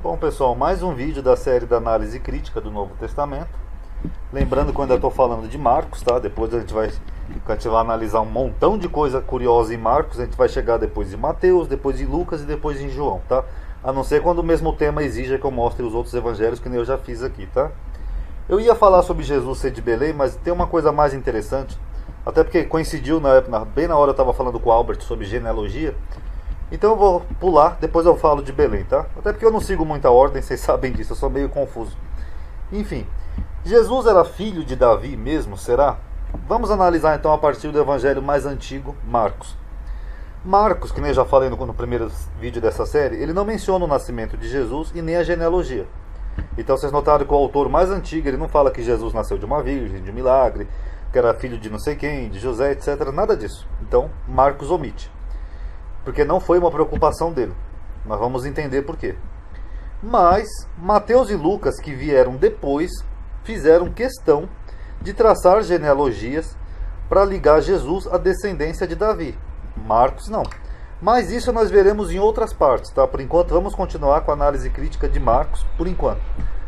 Bom, pessoal, mais um vídeo da série da análise crítica do Novo Testamento. Lembrando que eu ainda estou falando de Marcos, tá? Depois a gente vai analisar um montão de coisa curiosa em Marcos. A gente vai chegar depois de Mateus, depois de Lucas e depois em João, tá? A não ser quando o mesmo tema exija que eu mostre os outros evangelhos, que nem eu já fiz aqui, tá? Eu ia falar sobre Jesus ser de Belém, mas tem uma coisa mais interessante. Até porque coincidiu bem na hora eu estava falando com o Albert sobre genealogia. Então eu vou pular, depois eu falo de Belém, tá? Até porque eu não sigo muita ordem, vocês sabem disso, eu sou meio confuso. Enfim, Jesus era filho de Davi mesmo, será? Vamos analisar então a partir do evangelho mais antigo, Marcos. Marcos, que nem eu já falei no primeiro vídeo dessa série, ele não menciona o nascimento de Jesus e nem a genealogia. Então vocês notaram que o autor mais antigo, ele não fala que Jesus nasceu de uma virgem, de um milagre, que era filho de não sei quem, de José, etc. Nada disso. Então, Marcos omite. Porque não foi uma preocupação dele. Nós vamos entender por quê. Mas Mateus e Lucas, que vieram depois, fizeram questão de traçar genealogias para ligar Jesus à descendência de Davi. Marcos não. Mas isso nós veremos em outras partes, tá? Por enquanto vamos continuar com a análise crítica de Marcos, por enquanto.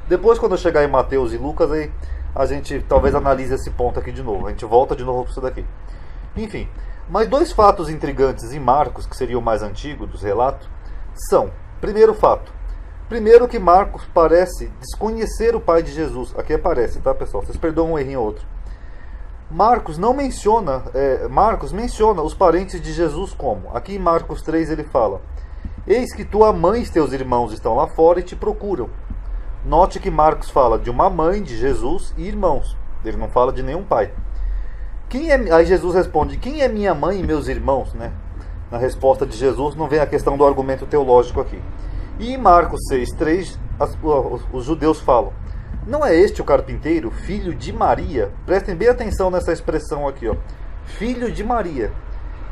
Depois, quando eu chegar em Mateus e Lucas, aí a gente talvez analise esse ponto aqui de novo. A gente volta de novo para isso daqui. Enfim. Mas dois fatos intrigantes em Marcos, que seria o mais antigo dos relatos, são, primeiro fato, primeiro que Marcos parece desconhecer o pai de Jesus. Aqui aparece, tá, pessoal? Vocês perdoam um errinho ou outro. Marcos menciona os parentes de Jesus como? Aqui em Marcos 3 ele fala: eis que tua mãe e teus irmãos estão lá fora e te procuram. Note que Marcos fala de uma mãe de Jesus e irmãos. Ele não fala de nenhum pai. Aí Jesus responde: quem é minha mãe e meus irmãos? Né? Na resposta de Jesus não vem a questão do argumento teológico aqui. E em Marcos 6,3 os judeus falam: não é este o carpinteiro, filho de Maria? Prestem bem atenção nessa expressão aqui, ó. Filho de Maria,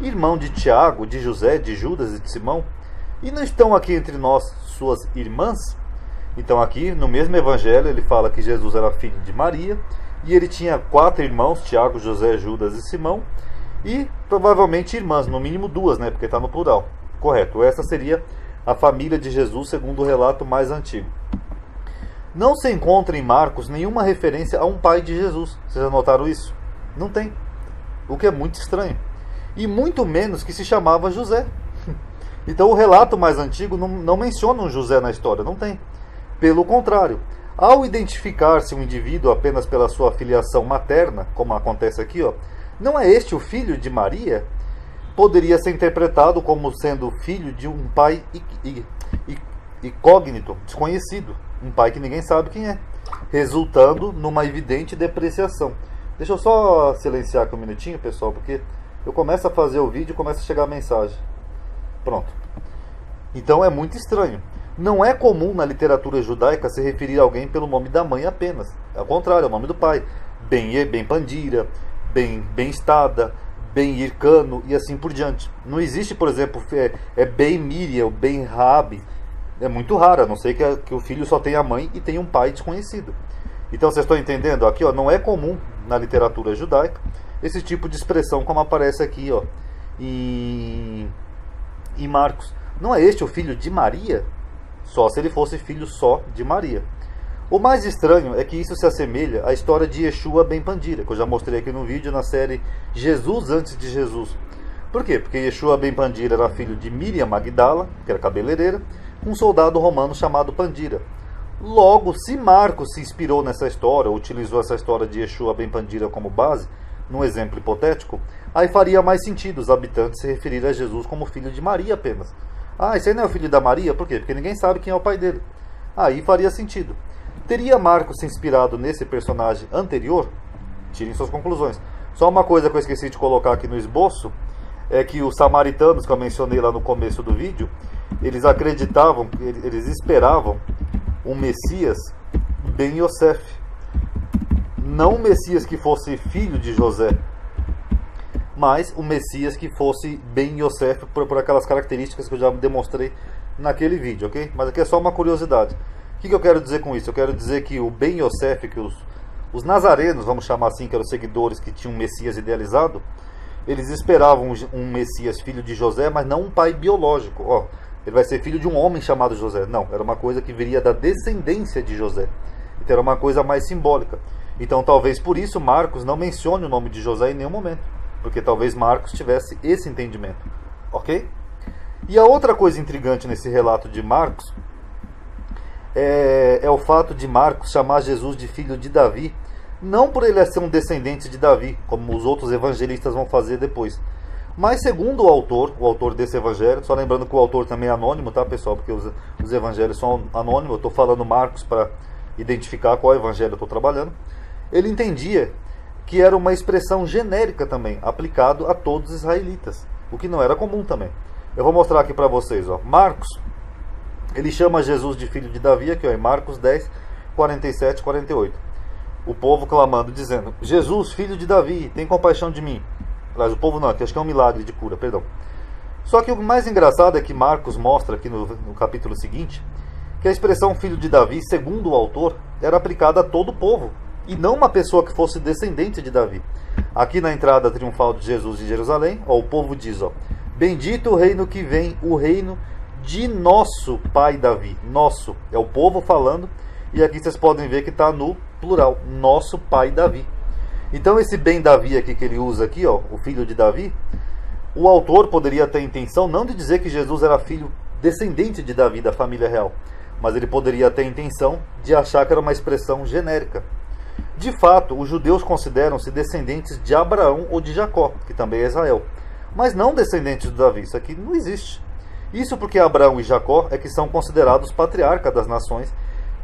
irmão de Tiago, de José, de Judas e de Simão? E não estão aqui entre nós suas irmãs? Então aqui no mesmo evangelho ele fala que Jesus era filho de Maria. E ele tinha 4 irmãos, Tiago, José, Judas e Simão. E provavelmente irmãs, no mínimo 2, né? Porque está no plural. Correto. Essa seria a família de Jesus, segundo o relato mais antigo. Não se encontra em Marcos nenhuma referência a um pai de Jesus. Vocês já notaram isso? Não tem. O que é muito estranho. E muito menos que se chamava José. Então o relato mais antigo não menciona um José na história. Não tem. Pelo contrário. Ao identificar-se um indivíduo apenas pela sua filiação materna, como acontece aqui, ó, não é este o filho de Maria? Poderia ser interpretado como sendo filho de um pai incógnito, desconhecido, um pai que ninguém sabe quem é, resultando numa evidente depreciação. Deixa eu só silenciar aqui um minutinho, pessoal, porque eu começo a fazer o vídeo e começa a chegar a mensagem. Pronto. Então é muito estranho. Não é comum na literatura judaica se referir a alguém pelo nome da mãe apenas. Ao contrário, é o nome do pai. Ben Pandira, Ben Estada, Ben Ircano e assim por diante. Não existe, por exemplo, Ben Miriam, Ben Rabi. É muito raro, a não ser que o filho só tenha a mãe e tenha um pai desconhecido. Então vocês estão entendendo? Aqui, ó, não é comum na literatura judaica esse tipo de expressão como aparece aqui, ó, em Marcos. Não é este o filho de Maria? Só se ele fosse filho só de Maria. O mais estranho é que isso se assemelha à história de Yeshua ben Pandira, que eu já mostrei aqui no vídeo na série Jesus antes de Jesus. Por quê? Porque Yeshua ben Pandira era filho de Miriam Magdala, que era cabeleireira, um soldado romano chamado Pandira. Logo, se Marcos se inspirou nessa história, ou utilizou essa história de Yeshua ben Pandira como base, num exemplo hipotético, aí faria mais sentido os habitantes se referirem a Jesus como filho de Maria apenas. Ah, esse aí não é o filho da Maria? Por quê? Porque ninguém sabe quem é o pai dele. Aí faria sentido. Teria Marcos se inspirado nesse personagem anterior? Tirem suas conclusões. Só uma coisa que eu esqueci de colocar aqui no esboço, é que os samaritanos que eu mencionei lá no começo do vídeo, eles acreditavam, eles esperavam um Messias ben Yosef. Não um Messias que fosse filho de José, mas o Messias que fosse Ben Yosef por aquelas características que eu já demonstrei naquele vídeo, ok? Mas aqui é só uma curiosidade. O que eu quero dizer com isso? Eu quero dizer que o Ben Yosef, que os nazarenos, vamos chamar assim, que eram os seguidores que tinham um Messias idealizado, eles esperavam um Messias filho de José, mas não um pai biológico. Ó, ele vai ser filho de um homem chamado José. Não, era uma coisa que viria da descendência de José. Então era uma coisa mais simbólica. Então talvez por isso Marcos não mencione o nome de José em nenhum momento, porque talvez Marcos tivesse esse entendimento, ok? E a outra coisa intrigante nesse relato de Marcos é o fato de Marcos chamar Jesus de filho de Davi, não por ele ser um descendente de Davi, como os outros evangelistas vão fazer depois, mas segundo o autor desse evangelho, só lembrando que o autor também é anônimo, tá, pessoal? Porque os evangelhos são anônimos, eu estou falando Marcos para identificar qual evangelho eu estou trabalhando. Ele entendia que era uma expressão genérica também, aplicado a todos os israelitas, o que não era comum também. Eu vou mostrar aqui para vocês, ó. Marcos, ele chama Jesus de filho de Davi, aqui ó, em Marcos 10, 47 e 48. O povo clamando, dizendo: Jesus, filho de Davi, tem compaixão de mim. Aliás, o povo não, aqui acho que é um milagre de cura, perdão. Só que o mais engraçado é que Marcos mostra aqui no capítulo seguinte, que a expressão filho de Davi, segundo o autor, era aplicada a todo o povo, e não uma pessoa que fosse descendente de Davi. Aqui na entrada triunfal de Jesus em Jerusalém, ó, o povo diz, ó, bendito o reino que vem, o reino de nosso pai Davi. Nosso, é o povo falando, e aqui vocês podem ver que está no plural, nosso pai Davi. Então esse bem Davi aqui que ele usa aqui, ó, o filho de Davi, o autor poderia ter a intenção não de dizer que Jesus era filho descendente de Davi, da família real, mas ele poderia ter a intenção de achar que era uma expressão genérica. De fato, os judeus consideram-se descendentes de Abraão ou de Jacó, que também é Israel, mas não descendentes de Davi. Isso aqui não existe. Isso porque Abraão e Jacó é que são considerados patriarcas das nações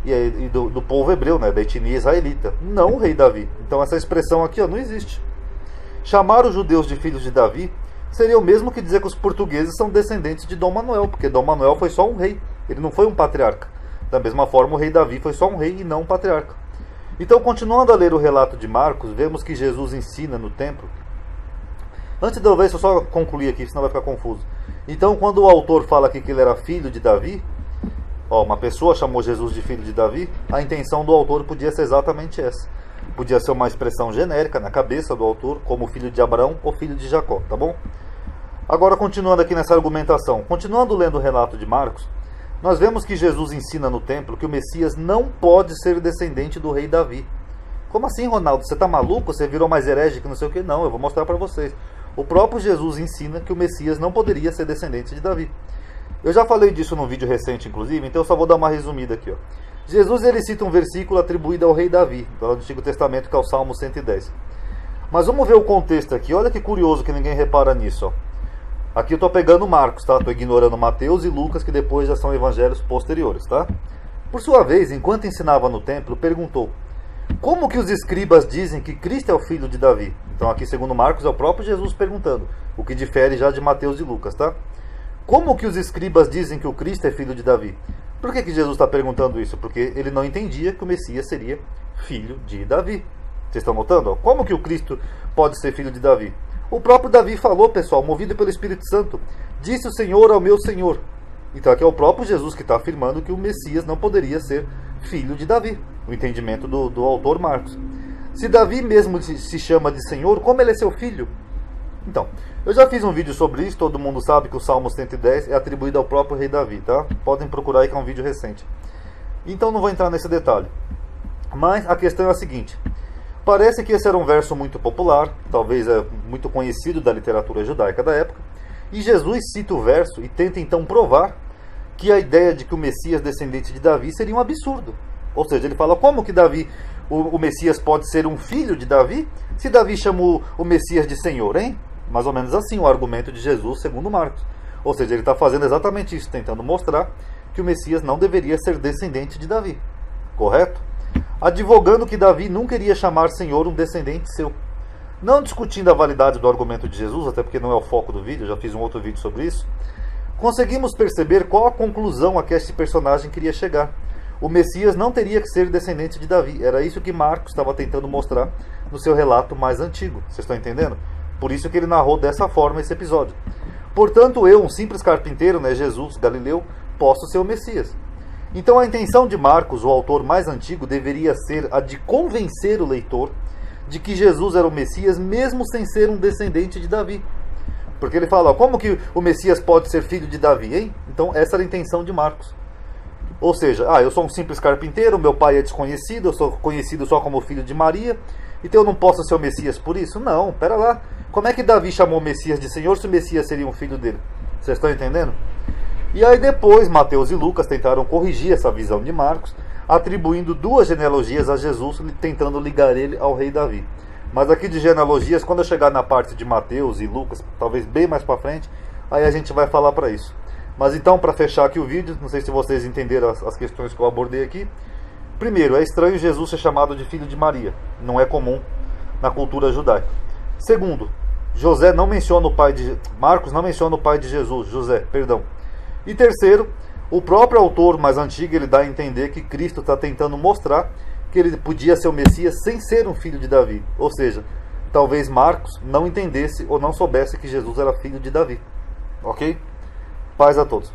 e do povo hebreu, né, da etnia israelita, não o rei Davi. Então essa expressão aqui ó, não existe. Chamar os judeus de filhos de Davi seria o mesmo que dizer que os portugueses são descendentes de Dom Manuel, porque Dom Manuel foi só um rei, ele não foi um patriarca. Da mesma forma, o rei Davi foi só um rei e não um patriarca. Então, continuando a ler o relato de Marcos, vemos que Jesus ensina no templo. Antes de eu ver, deixa eu só concluir aqui, senão vai ficar confuso. Então, quando o autor fala aqui que ele era filho de Davi, ó, uma pessoa chamou Jesus de filho de Davi, a intenção do autor podia ser exatamente essa. Podia ser uma expressão genérica na cabeça do autor, como filho de Abraão ou filho de Jacó, tá bom? Agora, continuando aqui nessa argumentação, continuando lendo o relato de Marcos, nós vemos que Jesus ensina no templo que o Messias não pode ser descendente do rei Davi. Como assim, Ronaldo? Você tá maluco? Você virou mais herege que não sei o que? Não, eu vou mostrar para vocês. O próprio Jesus ensina que o Messias não poderia ser descendente de Davi. Eu já falei disso num vídeo recente, inclusive, então eu só vou dar uma resumida aqui, ó. Jesus ele cita um versículo atribuído ao rei Davi, do Antigo Testamento, que é o Salmo 110. Mas vamos ver o contexto aqui. Olha que curioso que ninguém repara nisso, ó. Aqui eu estou pegando Marcos, tá? Estou ignorando Mateus e Lucas, que depois já são evangelhos posteriores, tá? Por sua vez, enquanto ensinava no templo, perguntou: como que os escribas dizem que Cristo é o filho de Davi? Então aqui, segundo Marcos, é o próprio Jesus perguntando, o que difere já de Mateus e Lucas, tá? Como que os escribas dizem que o Cristo é filho de Davi? Por que Jesus está perguntando isso? Porque ele não entendia que o Messias seria filho de Davi. Vocês estão notando? Ó? Como que o Cristo pode ser filho de Davi? O próprio Davi falou, pessoal, movido pelo Espírito Santo, disse o Senhor ao meu Senhor. Então aqui é o próprio Jesus que está afirmando que o Messias não poderia ser filho de Davi. O entendimento do autor Marcos. Se Davi mesmo se chama de Senhor, como ele é seu filho? Então, eu já fiz um vídeo sobre isso, todo mundo sabe que o Salmo 110 é atribuído ao próprio rei Davi, tá? Podem procurar aí que é um vídeo recente. Então não vou entrar nesse detalhe. Mas a questão é a seguinte. Parece que esse era um verso muito popular, talvez muito conhecido da literatura judaica da época, e Jesus cita o verso e tenta então provar que a ideia de que o Messias descendente de Davi seria um absurdo. Ou seja, ele fala, como que Davi, o Messias pode ser um filho de Davi, se Davi chamou o Messias de Senhor, hein? Mais ou menos assim o argumento de Jesus segundo Marcos. Ou seja, ele está fazendo exatamente isso, tentando mostrar que o Messias não deveria ser descendente de Davi. Correto? Advogando que Davi nunca iria chamar Senhor um descendente seu. Não discutindo a validade do argumento de Jesus, até porque não é o foco do vídeo, eu já fiz um outro vídeo sobre isso, conseguimos perceber qual a conclusão a que este personagem queria chegar. O Messias não teria que ser descendente de Davi. Era isso que Marcos estava tentando mostrar no seu relato mais antigo. Vocês estão entendendo? Por isso que ele narrou dessa forma esse episódio. Portanto, eu, um simples carpinteiro, né, Jesus, Galileu, posso ser o Messias. Então a intenção de Marcos, o autor mais antigo, deveria ser a de convencer o leitor de que Jesus era o Messias, mesmo sem ser um descendente de Davi. Porque ele fala, ó, como que o Messias pode ser filho de Davi, hein? Então essa era a intenção de Marcos. Ou seja, eu sou um simples carpinteiro, meu pai é desconhecido, eu sou conhecido só como filho de Maria, então eu não posso ser o Messias por isso? Não, pera lá. Como é que Davi chamou o Messias de Senhor se o Messias seria um filho dele? Vocês estão entendendo? E aí depois Mateus e Lucas tentaram corrigir essa visão de Marcos, atribuindo 2 genealogias a Jesus, tentando ligar ele ao rei Davi. Mas aqui de genealogias, quando eu chegar na parte de Mateus e Lucas, talvez bem mais para frente, aí a gente vai falar para isso. Mas então, para fechar aqui o vídeo, não sei se vocês entenderam as questões que eu abordei aqui. Primeiro, é estranho Jesus ser chamado de filho de Maria. Não é comum na cultura judaica. Segundo, Marcos não menciona o pai de Jesus, José, perdão. E terceiro, o próprio autor mais antigo, ele dá a entender que Cristo está tentando mostrar que ele podia ser o Messias sem ser um filho de Davi. Ou seja, talvez Marcos não entendesse ou não soubesse que Jesus era filho de Davi. Ok? Paz a todos.